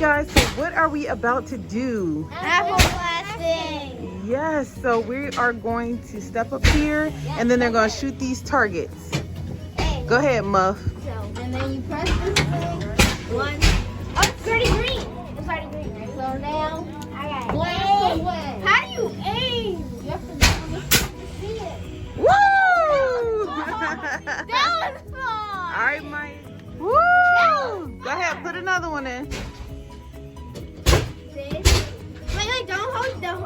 guys, so what are we about to do? Apple blasting. Yes, so we are going to step up here and then they're going to shoot these targets. Go ahead, Muff. And then you press this thing. One. Oh, it's already green. It's already green, right? So now, I got it. How do you aim? You have to see it. Woo! That was fun. All right, Mike. Woo! Go ahead, put another one in. Wait, don't hold it yet.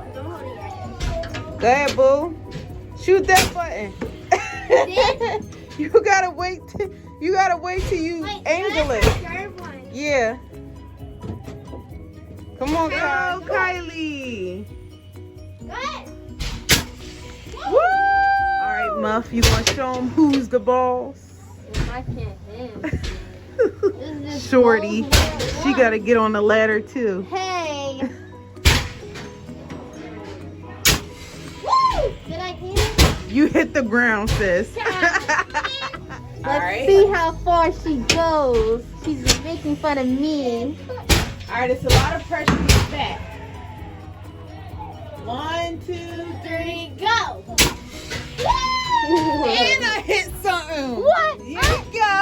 Go ahead, boo. Shoot that button. You gotta wait. You gotta wait till you angle it. Yeah. Come on, Kyleigh. Go ahead. Woo! All right, Muff. You gonna show them who's the boss? I can't hit. Shorty. She gotta get on the ladder too. Hey. Woo! Did I hit it? You hit the ground, sis. Let's see how far she goes. She's making fun of me. All right, it's a lot of pressure to get back. 1, 2, 3, go! and I hit something. What? Here you go.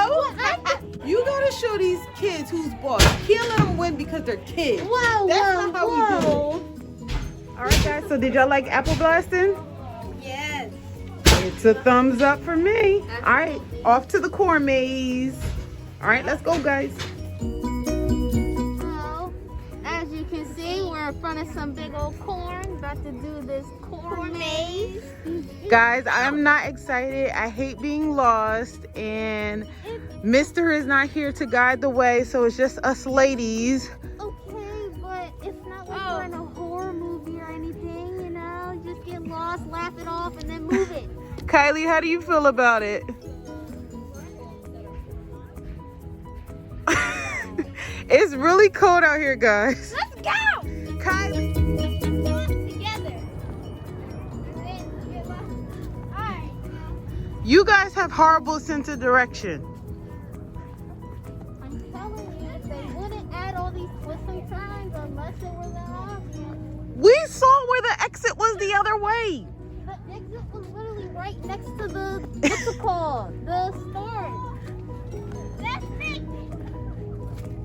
You gotta show these kids who's boss. You can't let them win because they're kids. Whoa, That's not how we do it. All right, guys. So did y'all like apple blasting? Yes. It's a thumbs up for me. All right, off to the corn maze. All right, let's go, guys. So, as you can see, we're in front of some big old corn. About to do this corn maze. Guys, I'm not excited. I hate being lost, and Mister is not here to guide the way, so it's just us ladies. Okay, but it's not like we're in a horror movie or anything, you know? Just get lost, laugh it off, and then move it. Kyleigh, how do you feel about it? It's really cold out here, guys. Let's go! Kyleigh. Together. Alright. You guys have horrible sense of direction. I'm telling you, they wouldn't add all these twists and turns unless it was that obvious. We saw where the exit was the other way. The exit was literally right next to the, what's it called? The storage. That's me.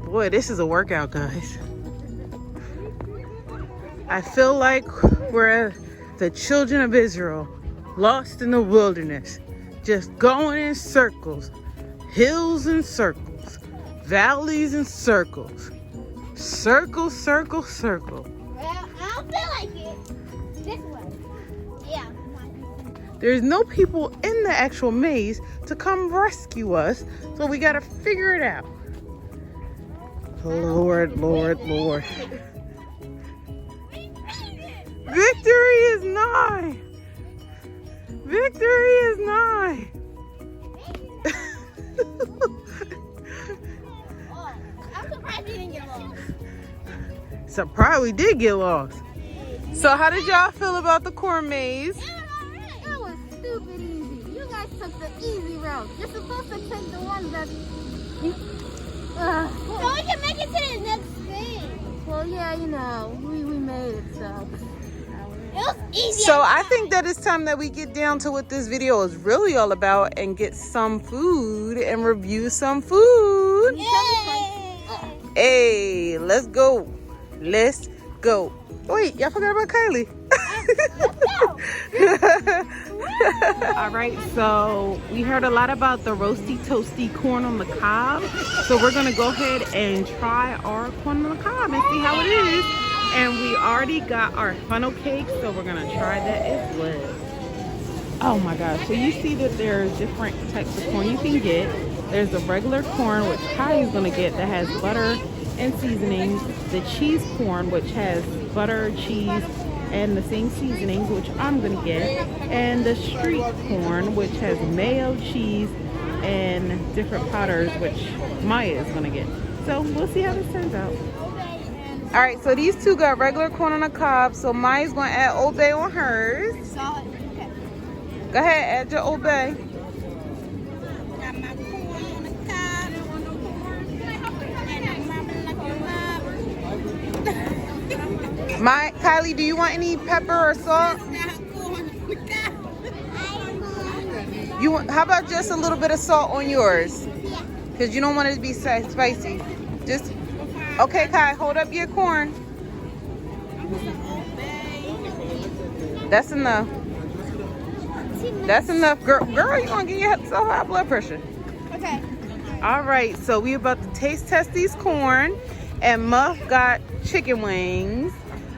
Boy, this is a workout, guys. I feel like we're the children of Israel, lost in the wilderness, just going in circles, hills and circles, valleys and circles, circle, circle, circle. Well, I don't feel like it. This way. Yeah. There's no people in the actual maze to come rescue us, so we gotta figure it out. Lord, Lord, Lord. Victory is nigh. Victory is nigh. I'm surprised we didn't get lost. Surprised we did get lost. So how did y'all feel about the corn maze? That was stupid easy. You guys took the easy route. You're supposed to take the one that you... so we can make it to the next thing. Well, yeah, you know, we made it, so... It was easy. So I think that it's time that we get down to what this video is really all about and get some food and review some food. Yay! Hey, let's go. Let's go. Wait, y'all forgot about Kyleigh. All right, so we heard a lot about the roasty toasty corn on the cob. So we're gonna go ahead and try our corn on the cob and see how it is. And we already got our funnel cake, so we're gonna try that as well. Oh my gosh, so you see that there's different types of corn you can get. There's the regular corn, which Kylie's gonna get, that has butter and seasonings. The cheese corn, which has butter, cheese, and the same seasonings, which I'm gonna get. And the street corn, which has mayo, cheese, and different powders, which Maya is gonna get. So we'll see how this turns out. All right, so these two got regular corn on the cob. So Maya's gonna add Old Bay on hers. Solid. Okay. Go ahead, add your Old Bay. Got my corn on the cob. And I'm mopping like a mop. Kyleigh, do you want any pepper or salt? How about just a little bit of salt on yours? Because you don't want it to be spicy. Just, okay, Kai, hold up your corn. That's enough. That's enough, girl. Girl, you gonna get yourself high blood pressure. Okay. All right, so we about to taste test these corn, and Muff got chicken wings.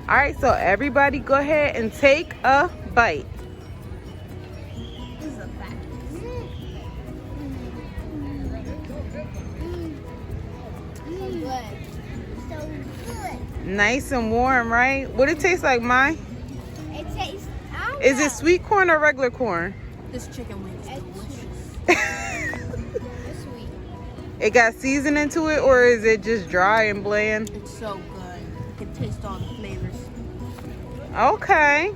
All right, so everybody go ahead and take a bite. This is a fact. So good. So good. Nice and warm, right? What it taste like, Mai? It tastes. Is it sweet corn or regular corn? This chicken wing is delicious. It's sweet. It got seasoning to it, or is it just dry and bland? It's so good. You can taste all the flavors. Okay.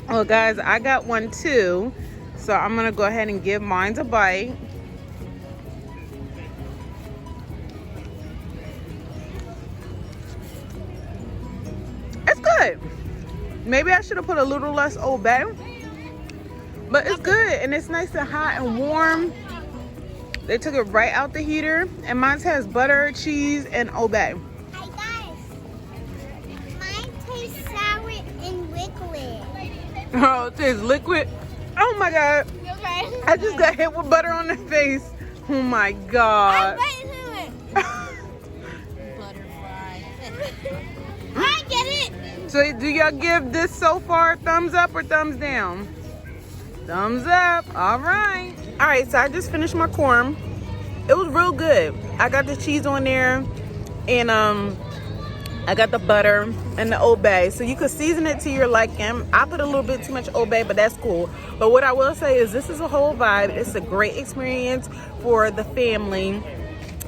Well, guys, I got one too. So I'm going to go ahead and give mine a bite. It's good. Maybe I should have put a little less Old Bay. But it's good, and it's nice and hot and warm. They took it right out the heater, and mine has butter, cheese, and Old Bay. Hey guys, mine tastes sour and liquid. Oh, it tastes liquid. Oh my God. You okay? I just got hit with butter on the face. Oh my God. Butterfly. I get it. So do y'all give this so far thumbs up or thumbs down? Thumbs up. All right. All right, so I just finished my corn. It was real good. I got the cheese on there, and I got the butter and the Old Bay. So you could season it to your liking. I put a little bit too much Old Bay, but that's cool. But what I will say is this is a whole vibe. It's a great experience for the family.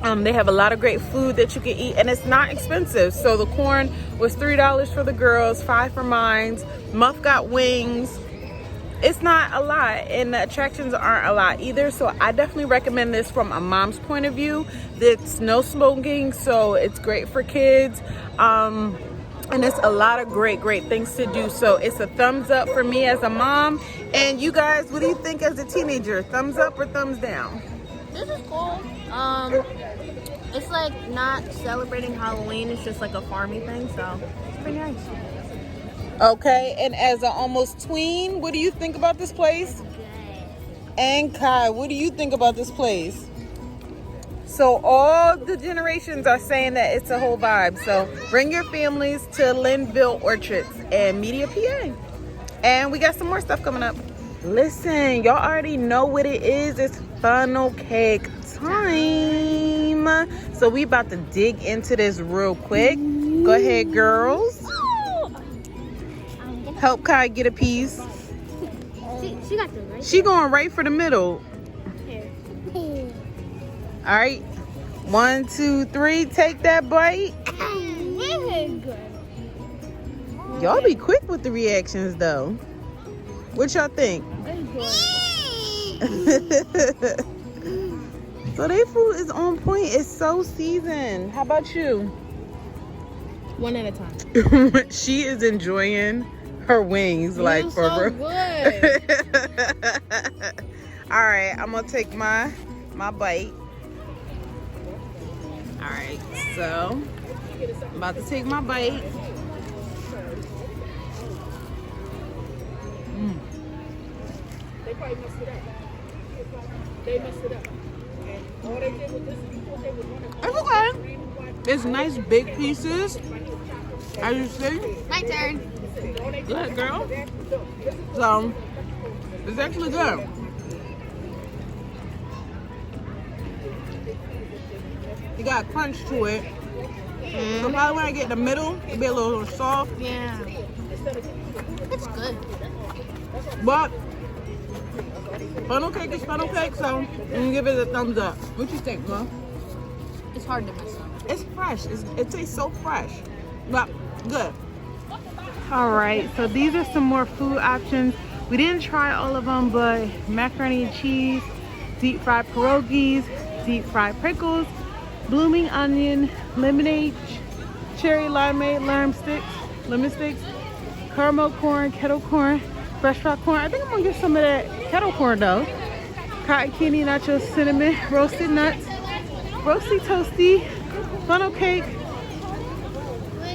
They have a lot of great food that you can eat, and it's not expensive. So the corn was $3 for the girls, $5 for mine. Muff got wings. It's not a lot, and the attractions aren't a lot either. So I definitely recommend this from a mom's point of view. It's no smoking, so it's great for kids. And it's a lot of great things to do. So it's a thumbs up for me as a mom. And you guys, what do you think as a teenager? Thumbs up or thumbs down? This is cool. It's like not celebrating Halloween. It's just like a farmy thing, so it's pretty nice. Okay, and as an almost tween, what do you think about this place? And Kai, what do you think about this place? So all the generations are saying that it's a whole vibe. So bring your families to Linvilla Orchards and Media, PA. And we got some more stuff coming up. Listen, y'all already know what it is. It's funnel cake time. So we about to dig into this real quick. Go ahead, girls. Help Kai get a piece. She got the right. She going right for the middle. Here. All right. 1, 2, 3. Take that bite. Y'all be quick with the reactions, though. What y'all think? So their food is on point. It's so seasoned. How about you? One at a time. She is enjoying her wings, like for so real. good. All right, I'm gonna take my bite. All right, so I'm about to take my bite. They probably messed it up. They messed it up. And all they did with this, you thought they was running. It's okay. It's nice big pieces. As you see. My turn. Good, girl. So, it's actually good. It got crunch to it. So probably when I get in the middle, it'll be a little soft. Yeah. It's good. But funnel cake is funnel cake, so I'm gonna give it a thumbs up. What you think, Mom? It's hard to mess up. It's fresh. It tastes so fresh. But good. All right, so these are some more food options. We didn't try all of them, but macaroni and cheese, deep fried pierogies, deep fried pickles, blooming onion, lemonade, cherry limeade, lime sticks, lemon sticks, caramel corn, kettle corn, fresh rock corn. I think I'm gonna get some of that kettle corn though. Cotton candy, nachos, cinnamon, roasted nuts, roasty toasty, funnel cake,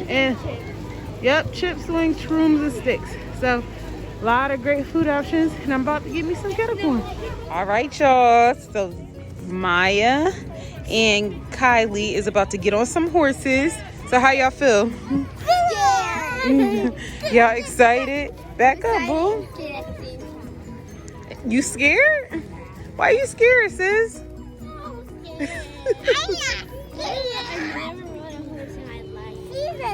and yep, chips, swings, shrooms, and sticks. So a lot of great food options, and I'm about to get me some kettle corn. All right, y'all. So Maya and Kyleigh is about to get on some horses. So how y'all feel? Y'all excited? Back up, boo. You scared? Why are you scared, sis?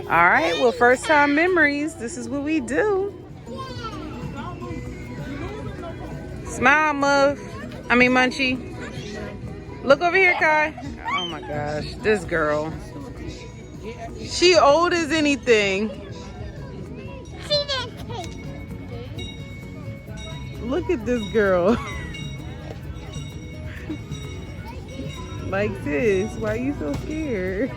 All right, well, first time memories. This is what we do. Smile, Muff. I mean, Munchie. Look over here, Kai. Oh my gosh, this girl. She old as anything. Look at this girl. Like this. Why are you so scared?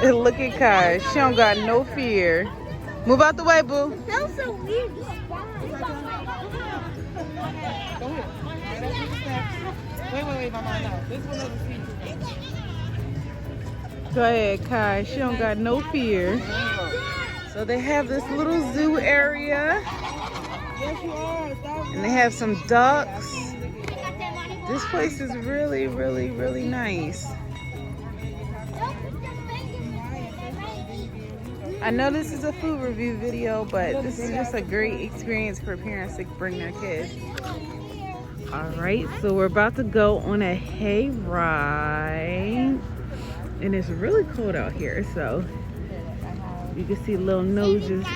Look at Kai. She don't got no fear. Move out the way, boo. That was so weird. Wait, Mama, no. This one doesn't feed you. Go ahead, Kai. She don't got no fear. So they have this little zoo area. Yes, you are. And they have some ducks. This place is really, really, really nice. I know this is a food review video, but this is just a great experience for parents to bring their kids. All right, so we're about to go on a hayride. And it's really cold out here, so you can see little noses.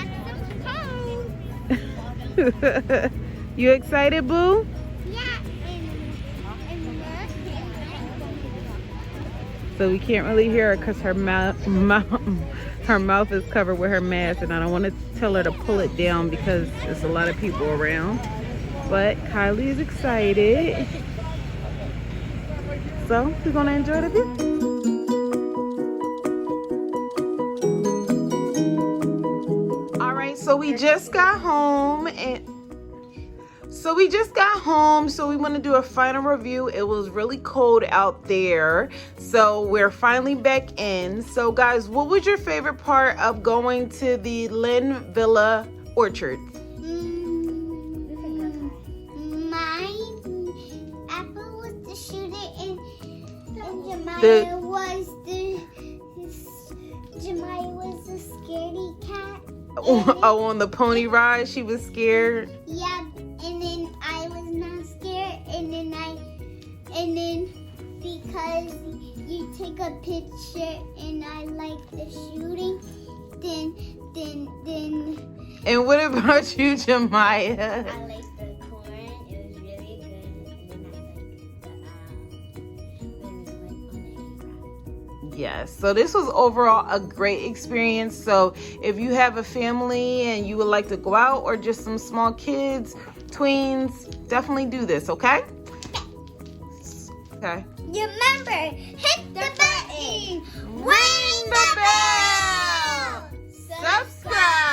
You excited, boo? Yeah. So we can't really hear her because her mouth is covered with her mask, and I don't want to tell her to pull it down because there's a lot of people around. But Kyleigh is excited, so we're gonna enjoy the view. All right, so we just got home, so we want to do a final review. It was really cold out there, so we're finally back in. So guys, what was your favorite part of going to the Linvilla Orchards? Apple was the shooter and Jemiah was the scaredy cat. Oh, on the pony ride, she was scared. Yeah, and then I was not scared, and then because you take a picture and I like the shooting, then. And what about you, Jemiah? I liked the corn. It was really good, and then Yes, so this was overall a great experience. So if you have a family and you would like to go out, or just some small kids, tweens, definitely do this, okay? Okay. remember, hit the button, ring the bell, subscribe.